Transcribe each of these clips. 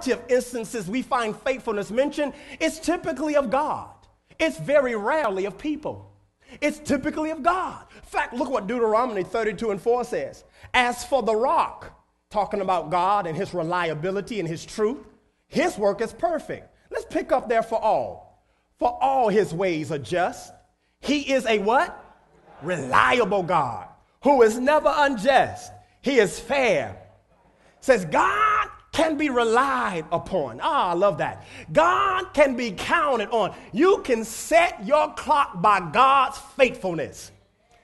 majority of instances we find faithfulness mentioned, it's typically of God. It's very rarely of people. It's typically of God. In fact, look what Deuteronomy 32:4 says. As for the rock, talking about God and his reliability and his truth, his work is perfect. Let's pick up there for all. For all his ways are just. He is a what? Reliable God who is never unjust. He is fair. Says God can be relied upon. I love that. God can be counted on. You can set your clock by God's faithfulness.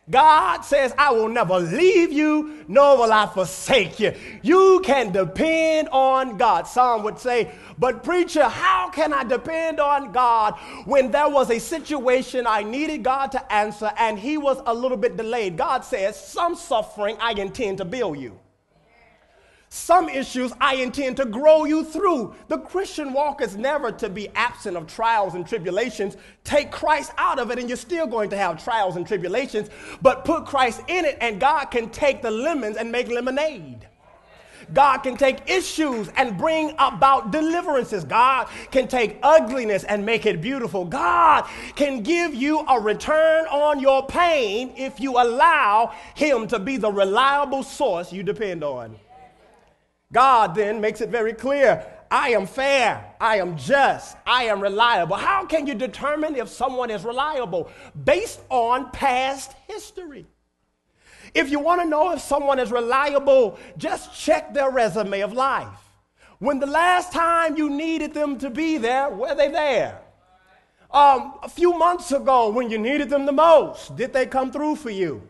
God says, I will never leave you, nor will I forsake you. You can depend on God. Some would say, but preacher, how can I depend on God when there was a situation I needed God to answer and he was a little bit delayed? God says, some suffering I intend to build you. Some issues I intend to grow you through. The Christian walk is never to be absent of trials and tribulations. Take Christ out of it and you're still going to have trials and tribulations, but put Christ in it and God can take the lemons and make lemonade. God can take issues and bring about deliverances. God can take ugliness and make it beautiful. God can give you a return on your pain if you allow him to be the reliable source you depend on. God then makes it very clear, I am fair, I am just, I am reliable. How can you determine if someone is reliable? Based on past history. If you want to know if someone is reliable, just check their resume of life. When the last time you needed them to be there, were they there? A few months ago when you needed them the most, did they come through for you?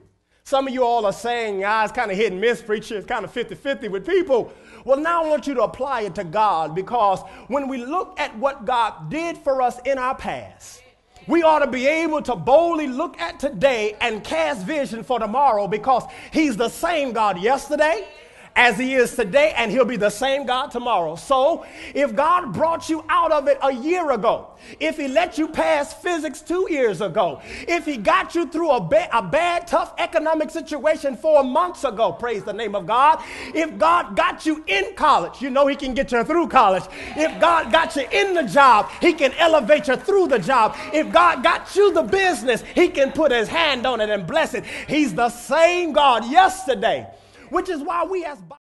Some of you all are saying, it's kind of hit and miss, preacher. It's kind of 50-50 with people. Well, now I want you to apply it to God, because when we look at what God did for us in our past, we ought to be able to boldly look at today and cast vision for tomorrow, because he's the same God yesterday as he is today, and he'll be the same God tomorrow. So if God brought you out of it a year ago, if he let you pass physics 2 years ago, if he got you through a bad, tough economic situation 4 months ago, praise the name of God. If God got you in college, you know he can get you through college. If God got you in the job, he can elevate you through the job. If God got you the business, he can put his hand on it and bless it. He's the same God yesterday, which is why we as